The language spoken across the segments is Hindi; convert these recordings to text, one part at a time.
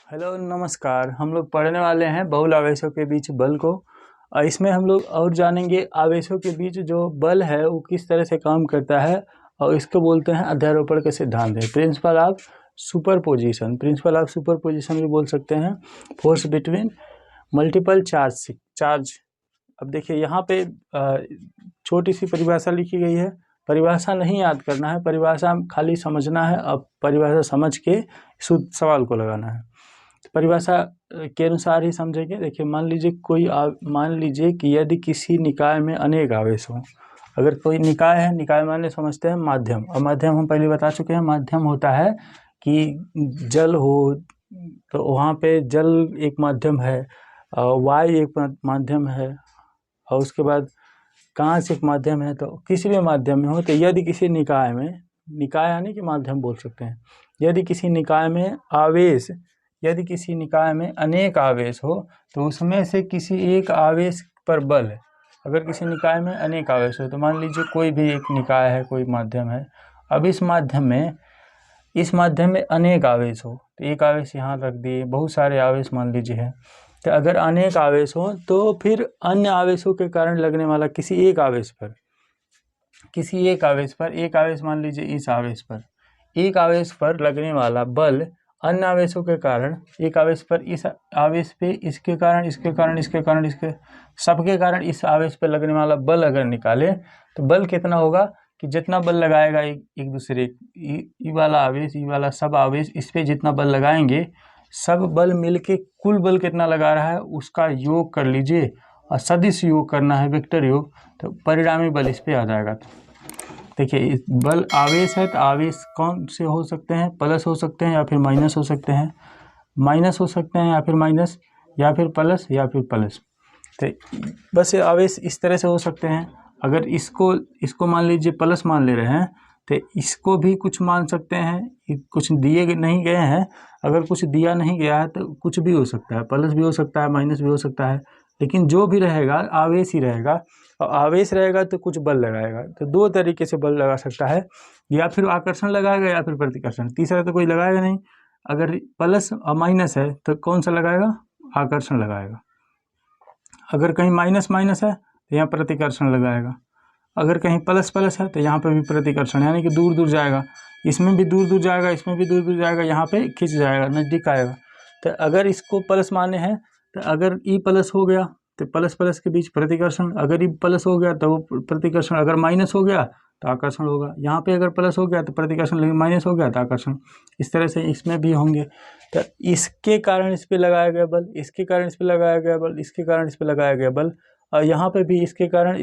हेलो नमस्कार। हम लोग पढ़ने वाले हैं बहुल आवेशों के बीच बल को। इसमें हम लोग और जानेंगे आवेशों के बीच जो बल है वो किस तरह से काम करता है और इसको बोलते हैं अध्यारोपण के सिद्धांत है। प्रिंसिपल ऑफ सुपरपोजिशन भी बोल सकते हैं। Force between multiple charge. अब देखिए यहाँ पे छोटी सी परिभाषा लिखी गई है। परिभाषा नहीं याद करना है, परिभाषा खाली समझना है। अब परिभाषा समझ के शुद्ध सवाल को लगाना है। परिभाषा के अनुसार ही समझेंगे। देखिए मान लीजिए कि यदि किसी निकाय में अनेक आवेश हों। अगर कोई निकाय है, निकाय माने समझते हैं माध्यम। और माध्यम हम पहले बता चुके हैं, माध्यम होता है कि जल हो तो वहाँ पे जल एक माध्यम है, वायु एक माध्यम है, और उसके बाद कांच एक माध्यम है। तो किसी भी माध्यम में हो तो यदि किसी निकाय में, निकाय यानी कि माध्यम बोल सकते हैं, यदि किसी निकाय में अनेक आवेश हो तो उसमें से किसी एक आवेश पर बल है। अगर किसी निकाय में अनेक आवेश हो तो मान लीजिए कोई भी एक निकाय है, कोई माध्यम है। अब इस माध्यम में अनेक आवेश हो तो एक आवेश यहाँ रख दिए, बहुत सारे आवेश मान लीजिए है। तो अगर अनेक आवेश हो तो फिर अन्य आवेशों के कारण लगने वाला किसी एक आवेश मान लीजिए इस आवेश पर, एक आवेश पर लगने वाला बल अन्य आवेशों के कारण, एक आवेश पर इस आवेश पे इसके कारण सबके कारण इस आवेश पे लगने वाला बल अगर निकाले तो बल कितना होगा कि जितना बल लगाएगा एक दूसरे ई वाला सब आवेश इस पे जितना बल लगाएंगे, सब बल मिलके कुल बल कितना लगा रहा है उसका योग कर लीजिए और सदिश योग करना है, वेक्टर योग, तो परिणामी बल इस पे आ जाएगा। तो देखिए बल आवेश है तो आवेश कौन से हो सकते हैं? प्लस हो सकते हैं या फिर माइनस हो सकते हैं, या फिर माइनस या फिर प्लस तो बस ये आवेश इस तरह से हो सकते हैं। अगर इसको मान लीजिए प्लस मान ले रहे हैं तो इसको भी कुछ मान सकते हैं। कुछ दिए नहीं गए हैं, अगर कुछ दिया नहीं गया है तो कुछ भी हो सकता है, प्लस भी हो सकता है, माइनस भी हो सकता है, लेकिन जो भी रहेगा आवेश ही रहेगा। और आवेश रहेगा तो कुछ बल लगाएगा। तो दो तरीके से बल लगा सकता है, या फिर आकर्षण लगाएगा या फिर प्रतिकर्षण। तीसरा तो कोई लगाएगा नहीं। अगर प्लस और माइनस है तो कौन सा लगाएगा? आकर्षण लगाएगा। अगर कहीं माइनस है तो यहाँ प्रतिकर्षण लगाएगा। अगर कहीं प्लस है तो यहाँ पे भी प्रतिकर्षण, यानी कि दूर दूर जाएगा, इसमें भी दूर जाएगा, इसमें भी दूर जाएगा, यहाँ पे खिंच जाएगा, नज़दीक आएगा। तो अगर इसको प्लस माने हैं तो अगर ई प्लस हो गया तो प्लस के बीच प्रतिकर्षण, अगर ई प्लस हो गया तो वो प्रतिकर्षण, अगर माइनस हो गया तो आकर्षण होगा। यहाँ पे अगर प्लस हो गया तो प्रतिकर्षण, लेकिन माइनस हो गया तो आकर्षण। इस तरह से इसमें भी होंगे। तो इसके कारण इस पे लगाया गया बल, इसके कारण इस पे लगाया गया बल, इसके कारण इस पे लगाया गया बल, और यहाँ पे भी इसके कारण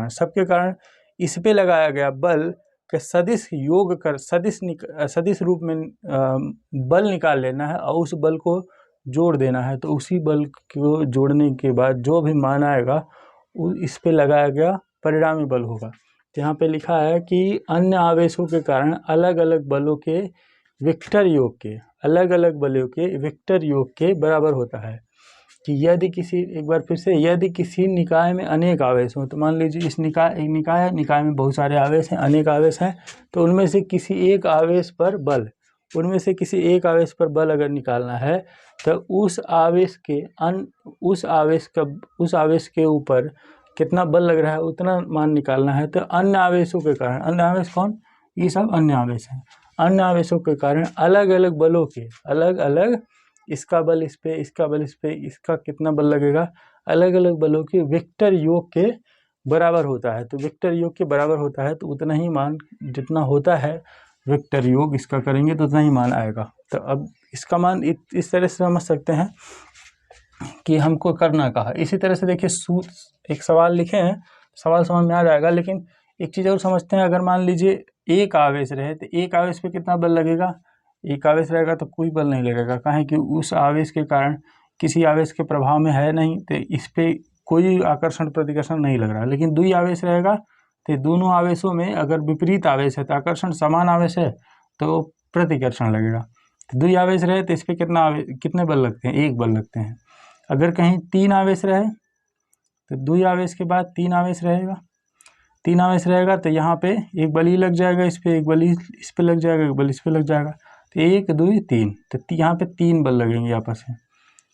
सबके कारण इस पे लगाया गया बल के सदिश योग कर सदिश रूप में बल निकाल लेना है और उस बल को जोड़ देना है। तो उसी बल को जोड़ने के बाद जो भी मान आएगा इस पे लगाया गया परिणामी बल होगा। तो यहाँ पे लिखा है कि अन्य आवेशों के कारण अलग अलग बलों के वेक्टर योग के बराबर होता है। कि यदि किसी निकाय में अनेक आवेश हो, तो मान लीजिए इस निकाय में बहुत सारे आवेश हैं, अनेक आवेश हैं, तो उनमें से किसी एक आवेश पर बल अगर निकालना है तो उस आवेश के ऊपर कितना बल लग रहा है उतना मान निकालना है। तो अन्य आवेशों के कारण, अन्य आवेश कौन? ये सब अन्य आवेश हैं। अन्य आवेशों के कारण अलग अलग बलों के इसका बल इस पे, इसका बल इस पे, इसका कितना बल लगेगा, अलग अलग बलों के वेक्टर योग के बराबर होता है। तो वेक्टर योग के बराबर होता है तो उतना ही मान, जितना होता है वेक्टर योग इसका करेंगे तो उतना ही मान आएगा। तो अब इसका मान इस तरह से समझ सकते हैं कि हमको करना कहा। इसी तरह से देखिए एक सवाल लिखे हैं, सवाल समझ में आ जाएगा, लेकिन एक चीज़ और समझते हैं। अगर मान लीजिए एक आवेश रहे तो एक आवेश पे कितना बल लगेगा? एक आवेश रहेगा तो कोई बल नहीं लगेगा, काहे कि उस आवेश के कारण किसी आवेश के प्रभाव में है नहीं, तो इस पे कोई आकर्षण प्रतिकर्षण नहीं लग रहा। लेकिन दुई आवेश रहेगा तो दोनों आवेशों में अगर विपरीत आवेश है तो आकर्षण, समान आवेश है तो प्रतिकर्षण लगेगा। तो दुई आवेश रहे तो इस पर कितने बल लगते हैं? एक बल लगते हैं। अगर कहीं तीन आवेश रहे तो दुई आवेश के बाद तीन आवेश रहेगा तो यहाँ पे एक बल ही लग जाएगा, इस पे एक बल इस पे लग जाएगा, एक बल इस पे लग जाएगा। तो 1 2 3, तो यहाँ पे 3 बल लगेंगे आपस में,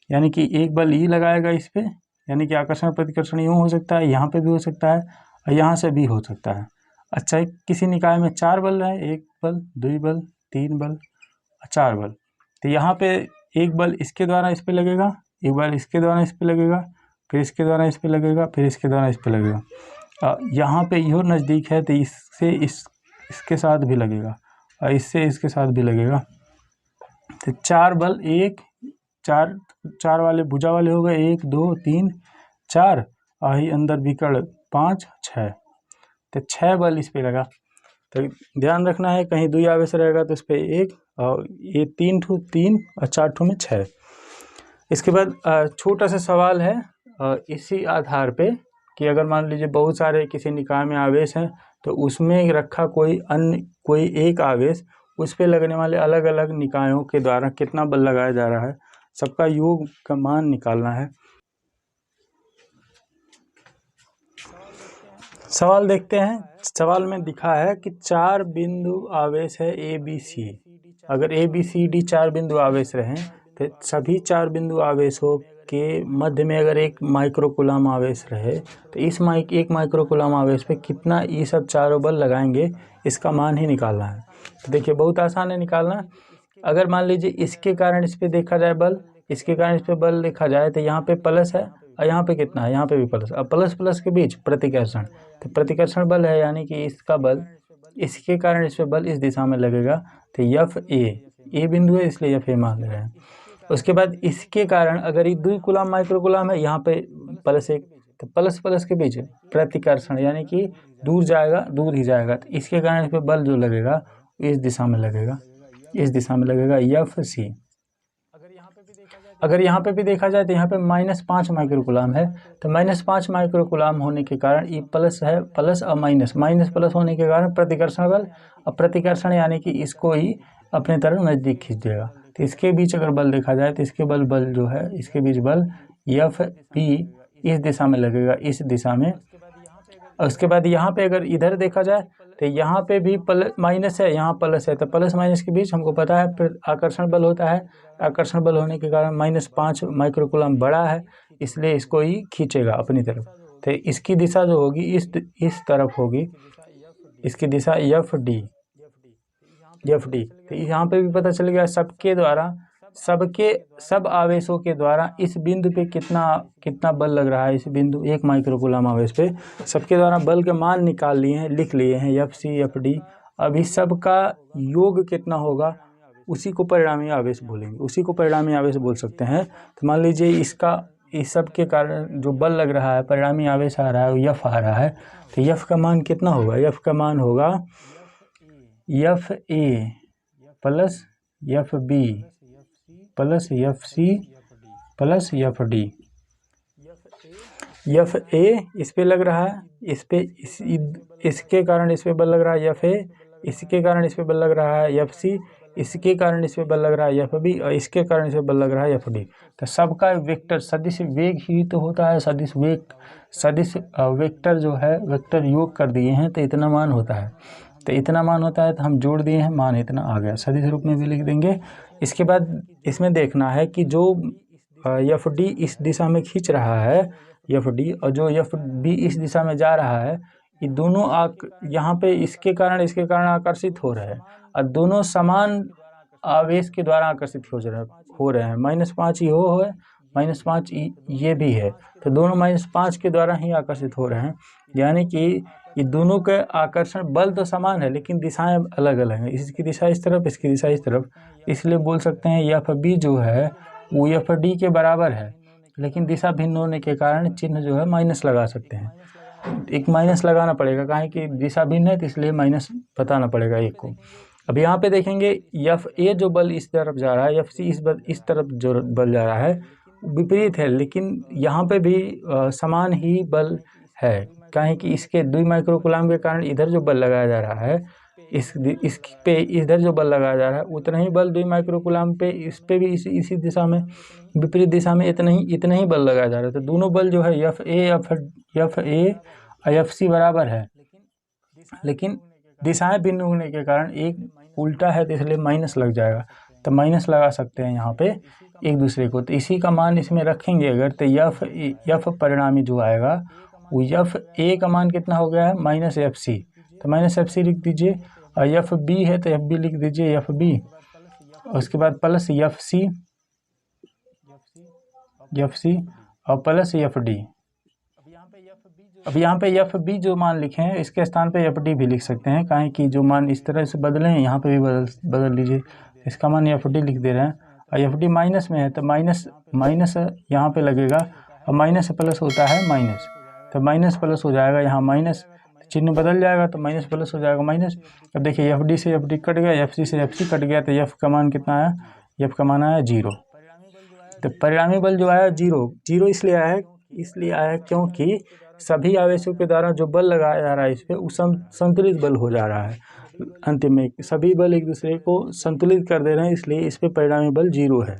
यानी कि एक बल ई लगाएगा इस पे, यानी कि आकर्षण प्रतिकर्षण यूँ हो सकता है, यहाँ पे भी हो सकता है और यहाँ से भी हो सकता है। अच्छा, किसी निकाय में 4 बल है, 1 बल 2 बल 3 बल 4 बल, तो यहाँ पे एक बल इसके द्वारा इस पे लगेगा, एक बल इसके द्वारा इस पे लगेगा, फिर इसके द्वारा इस पे लगेगा, फिर इसके द्वारा इस पे लगेगा। यहाँ पे यो नज़दीक है तो इससे इसके साथ भी लगेगा और इससे इसके साथ भी लगेगा। तो 4 बल, 1 4 वाले भुजा वाले हो गए, 1 2 3 4 और ही अंदर विकर्ण 5 6, तो 6 बल इस पे लगा। तो ध्यान रखना है कहीं दुई आवेश रहेगा तो इस पर 1 और ये 3 और 4 में 6। इसके बाद छोटा सा सवाल है इसी आधार पे कि अगर मान लीजिए बहुत सारे किसी निकाय में आवेश हैं तो उसमें रखा कोई एक आवेश, उस पे लगने वाले अलग अलग निकायों के द्वारा कितना बल लगाया जा रहा है, सबका योग का मान निकालना है। सवाल देखते हैं। सवाल में दिखा है कि 4 बिंदु आवेश है ए बी सी। अगर ए बी सी डी 4 बिंदु आवेश रहें तो सभी 4 बिंदु आवेशों के मध्य में अगर 1 माइक्रोकूलम आवेश रहे तो इस 1 माइक्रोकूलम आवेश पे कितना ये सब चारों बल लगाएंगे, इसका मान ही निकालना है। तो देखिए बहुत आसान है निकालना। अगर मान लीजिए इसके कारण इस पे देखा जाए बल, इसके कारण इस पे बल देखा जाए तो यहाँ पे प्लस है और यहाँ पे कितना है, यहाँ पे भी प्लस। अब प्लस प्लस के बीच प्रतिकर्षण, तो प्रतिकर्षण बल है, यानी कि इसका बल इसके कारण इस पे बल इस दिशा में लगेगा। तो एफ ए बिंदु है इसलिए एफ ए मान ले रहे हैं। उसके बाद इसके कारण अगर ये 2 कूलम माइक्रोकूलम है, यहाँ पे +1, तो प्लस प्लस के बीच प्रतिकर्षण, यानी कि दूर जाएगा दूर ही जाएगा, तो इसके कारण इस पे बल जो लगेगा इस दिशा में लगेगा, इस दिशा में लगेगा एफ सी। अगर यहाँ पे भी देखा जाए तो यहाँ पे -5 माइक्रोकूलम है, तो -5 माइक्रोकूलम होने के कारण ये प्लस है, प्लस और माइनस प्लस होने के कारण प्रतिकर्षण बल, और प्रतिकर्षण यानी कि इसको ही अपने तरफ नज़दीक खींच देगा। तो इसके बीच अगर बल देखा जाए तो इसके बल जो है इसके बीच बल एफ पी इस दिशा में लगेगा, इस दिशा में। और उसके बाद यहाँ पे अगर इधर देखा जाए तो यहाँ पे भी माइनस है, यहाँ प्लस है, तो प्लस माइनस के बीच हमको पता है फिर आकर्षण बल होता है। आकर्षण बल होने के कारण -5 माइक्रोकूलम बड़ा है, इसलिए इसको ही खींचेगा अपनी तरफ। तो इसकी दिशा जो होगी इस तरफ होगी, इसकी दिशा एफ डी। तो यहाँ पे भी पता चल गया सब आवेशों के द्वारा इस बिंदु पे कितना बल लग रहा है। इस बिंदु 1 माइक्रोकूलम आवेश पे सबके द्वारा बल के मान निकाल लिए हैं, लिख लिए हैं, एफ सी एफ डी। अभी सबका योग कितना होगा उसी को परिणामी आवेश बोलेंगे, उसी को परिणामी आवेश बोल सकते हैं। तो मान लीजिए इस सब के कारण जो बल लग रहा है, परिणामी आवेश आ रहा है, एफ आ रहा है, तो एफ का मान कितना होगा, एफ का मान होगा F A plus F B plus F C plus F D. F A इस पे लग रहा है, इसके कारण इस पे बल लग रहा है एफ ए, इसके कारण इस पे बल लग रहा है एफ सी, इसके कारण इस पे बल लग रहा है एफ बी, और इसके कारण इस पे बल लग रहा है एफ डी। तो सबका वेक्टर सदिश वेग ही तो होता है, सदिश वेक्टर जो है वेक्टर योग कर दिए हैं तो इतना मान होता है। तो इतना मान होता है तो हम जोड़ दिए हैं, मान इतना आ गया, सदिश रूप में भी लिख देंगे। इसके बाद इसमें देखना है कि जो एफ डी इस दिशा में खींच रहा है एफ डी, और जो एफ बी इस दिशा में जा रहा है, ये दोनों यहाँ पे इसके कारण आकर्षित हो रहे हैं, और दोनों समान आवेश के द्वारा आकर्षित हो रहे हैं। -5 ये है, -5 ये भी है, तो दोनों -5 के द्वारा ही आकर्षित हो रहे हैं। यानी कि ये दोनों के आकर्षण बल तो समान है लेकिन दिशाएं अलग अलग हैं, इसकी दिशा इस तरफ, इसकी दिशा इस तरफ। इसलिए बोल सकते हैं एफ बी जो है वो एफ डी के बराबर है, लेकिन दिशा भिन्न होने के कारण चिन्ह जो है माइनस लगा सकते हैं। एक माइनस लगाना पड़ेगा, काहे कि दिशा भिन्न है तो इसलिए माइनस बताना पड़ेगा एक को। अब यहाँ पे देखेंगे एफ ए जो बल इस तरफ जा रहा है, एफ सी इस तरफ जो बल जा रहा है विपरीत है, लेकिन यहाँ पे भी समान ही बल है, काहे कि इसके 2 माइक्रोकूलम के कारण इधर जो बल लगाया जा रहा है इस पे इधर जो बल लगाया जा रहा है उतना ही बल 2 माइक्रोकूलम पे इस पे भी इसी दिशा में विपरीत दिशा में इतना ही बल लगाया जा रहा है। तो दोनों बल जो है एफ ए और एफ सी बराबर है, लेकिन दिशाएं भिन्न होने के कारण एक उल्टा है तो इसलिए माइनस लग जाएगा, तो माइनस लगा सकते हैं यहाँ पे एक दूसरे को। तो इसी का मान इसमें रखेंगे अगर, तो यफ परिणामी जो आएगा वो यफ ए का मान कितना हो गया है माइनस एफ सी, तो माइनस एफ सी लिख दीजिए, और यफ बी है तो एफ बी लिख दीजिए एफ बी, उसके बाद प्लस एफ सी और प्लस एफ डी। अब यहाँ पे एफ बी जो मान लिखे हैं इसके स्थान पे एफ डी भी लिख सकते हैं, काहे कि जो मान इस तरह से बदले हैं यहाँ पे भी बदल लीजिए, इसका मान एफ डी लिख दे रहे हैं, और एफ डी माइनस में है तो माइनस यहाँ पे लगेगा, और माइनस से प्लस होता है माइनस, तो माइनस प्लस हो जाएगा, यहाँ माइनस चिन्ह बदल जाएगा तो माइनस प्लस हो जाएगा माइनस। अब देखिए एफ डी से एफ डी कट गया, एफ सी से एफ सी कट गया, तो एफ का मान कितना आया, एफ का मान आया 0। तो परिणामी बल जो आया 0 इसलिए आया क्योंकि सभी आवेशों के द्वारा जो बल लगाया जा रहा है इस पर संतुलित बल हो जा रहा है, अंतिम में सभी बल एक दूसरे को संतुलित कर दे रहे हैं, इसलिए इस पर परिणामी बल 0 है।